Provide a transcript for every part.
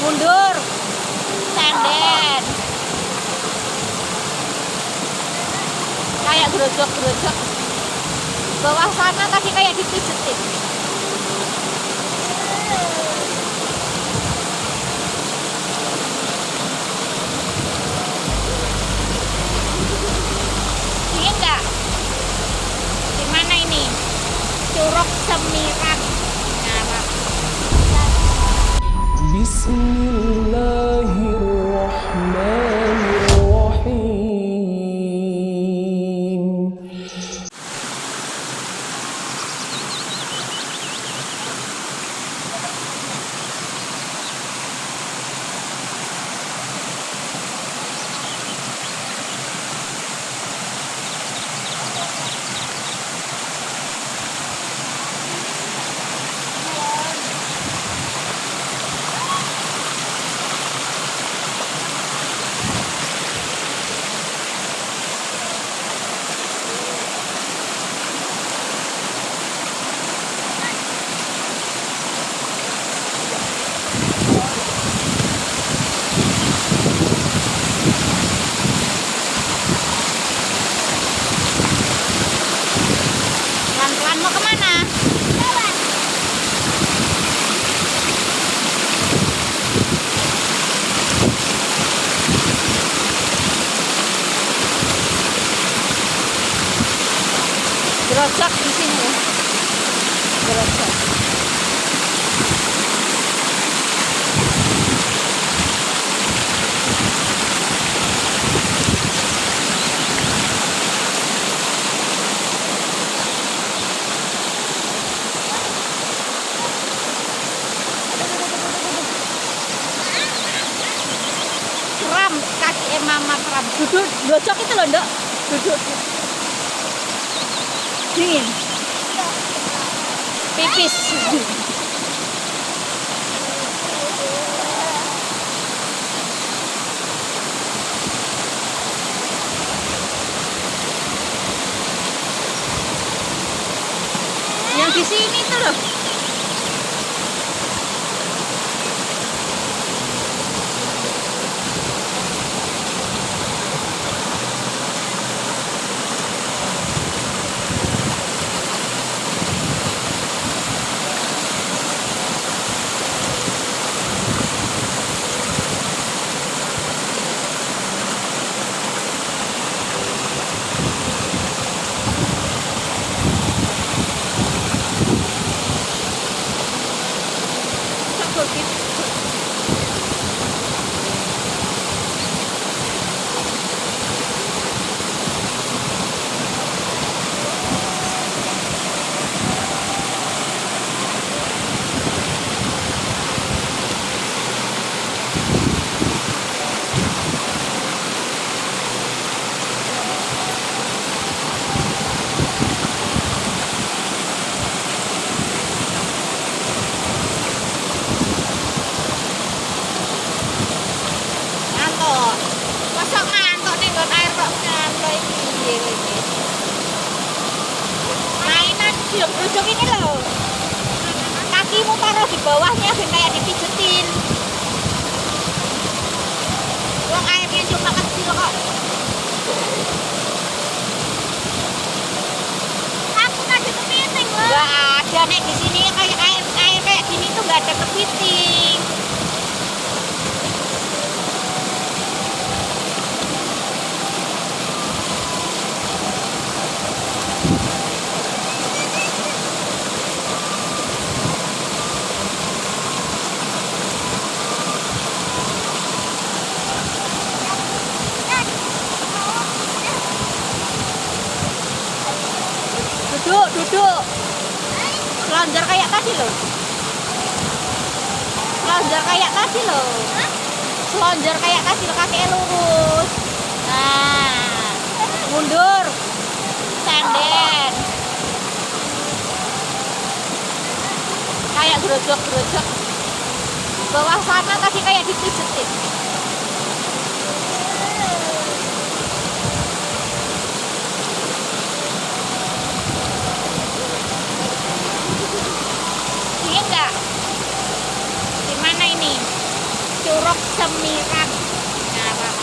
mundur, tenden, kayak gerojok-gerojok. Bawah sana tadi kayak dipijetin. Dingin nggak? Di mana ini? Curug Semiran. Nah, Bismillahirrahmanirrahim. pelan-pelan mau kemana? Gerojok di sini. Gerojok. Kram, kaki mama kram. Duduk, gerojok itu loh, Ndok. Duduk. Dingin. Pipis. Yang di sini tuh loh. Ngantuk. Mosok ngantuk ning nggon air kok ngantuk iki piye iki. Mainan jog-jog ini loh. Kakimu taruh di bawahnya ben kayak dipijetin. Wong airnya cuma kecil kok. Aku tadi kepiting loh. Enggak ada nek di sini kayak air kayak gini tuh enggak ada kepiting. Duduk. Selonjor kayak tadi loh. Selonjor kayak tadi loh. Selonjor kayak tadi loh, kakinya lurus. Nah, mundur, tenden. Kayak gerojok-gerojok. Bawah sana tadi kayak dipijetin. Semirat. Ngarap.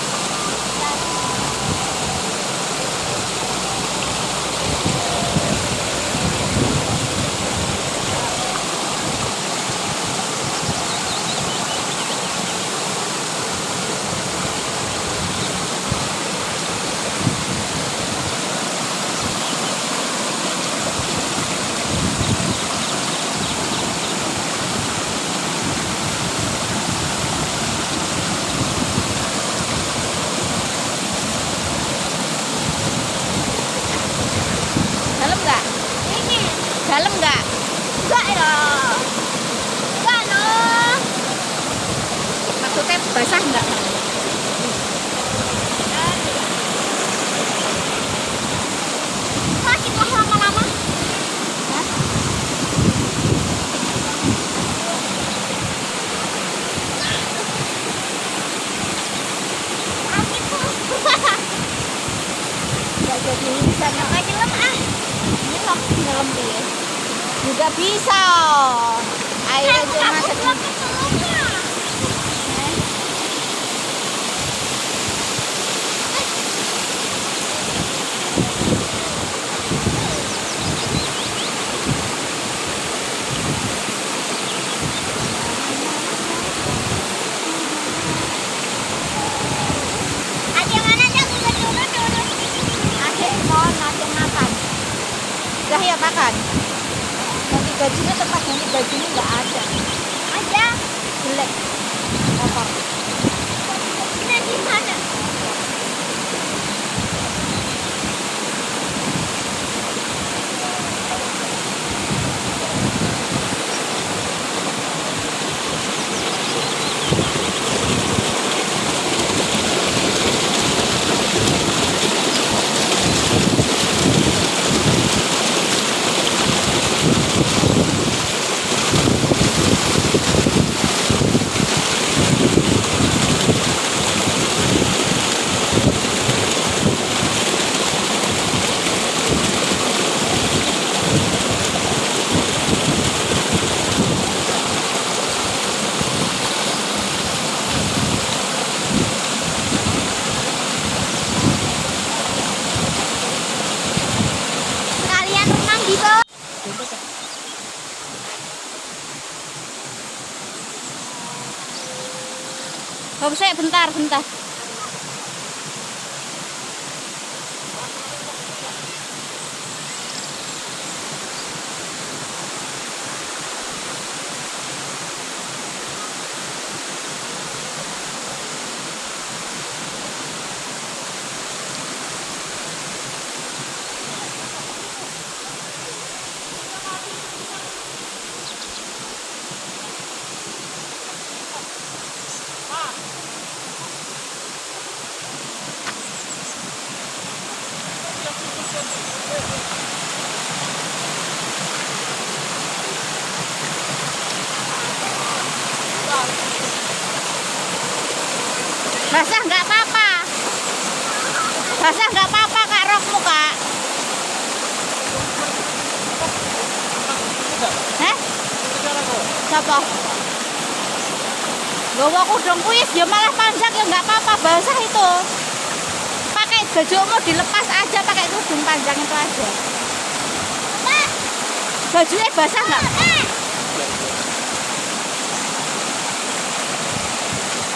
Dalam nggak? Ini. Dalam nggak? Enggak ya. Enggak loh. Maksudnya basah nggak? Sakit lah lama-lama. Hah? Sakit tuh. Nggak jadi bisa Nggak nyelam ah. nyelam nyelam dia. Juga bisa. Air aja masuk. Belum ketolongnya. Ada mana aja turun. Adik mohon nanti makan. Udah ya makan. Ganti bajunya tempat ganti bajunya nggak ada. Ada. Jelek. Kotor. Ini di mana? Sekalian renang gitu. Oh, saya bentar. Basah nggak apa-apa. Basah nggak apa-apa kak rokmu kak. Heh? Siapa? Bawa kudung kuis ya malah panjang ya nggak apa-apa basah itu. Pakai bajumu dilepas aja pakai kudung panjang itu aja. Bajunya basah nggak?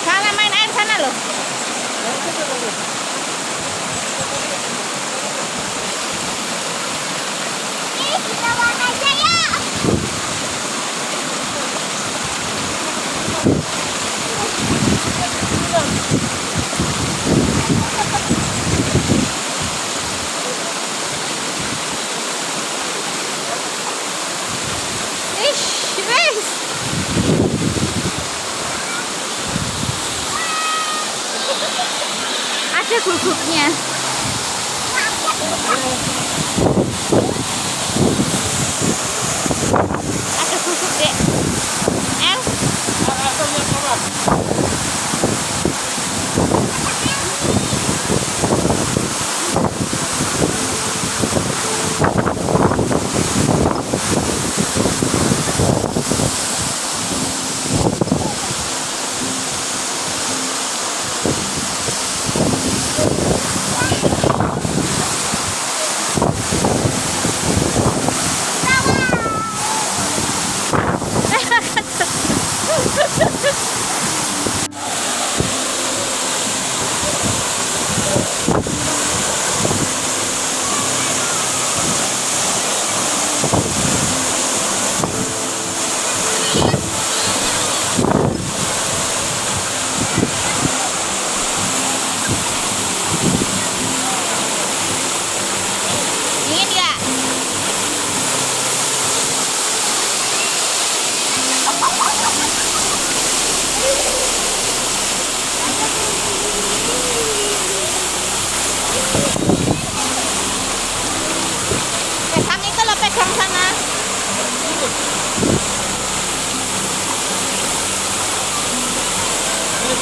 Sana main air sana loh. Ih, kita bawa aja ya. Ish, wes. Ada gugupnya. Ada gugup dek. El.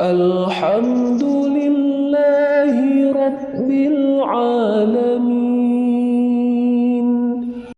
الحمد لله رب العالمين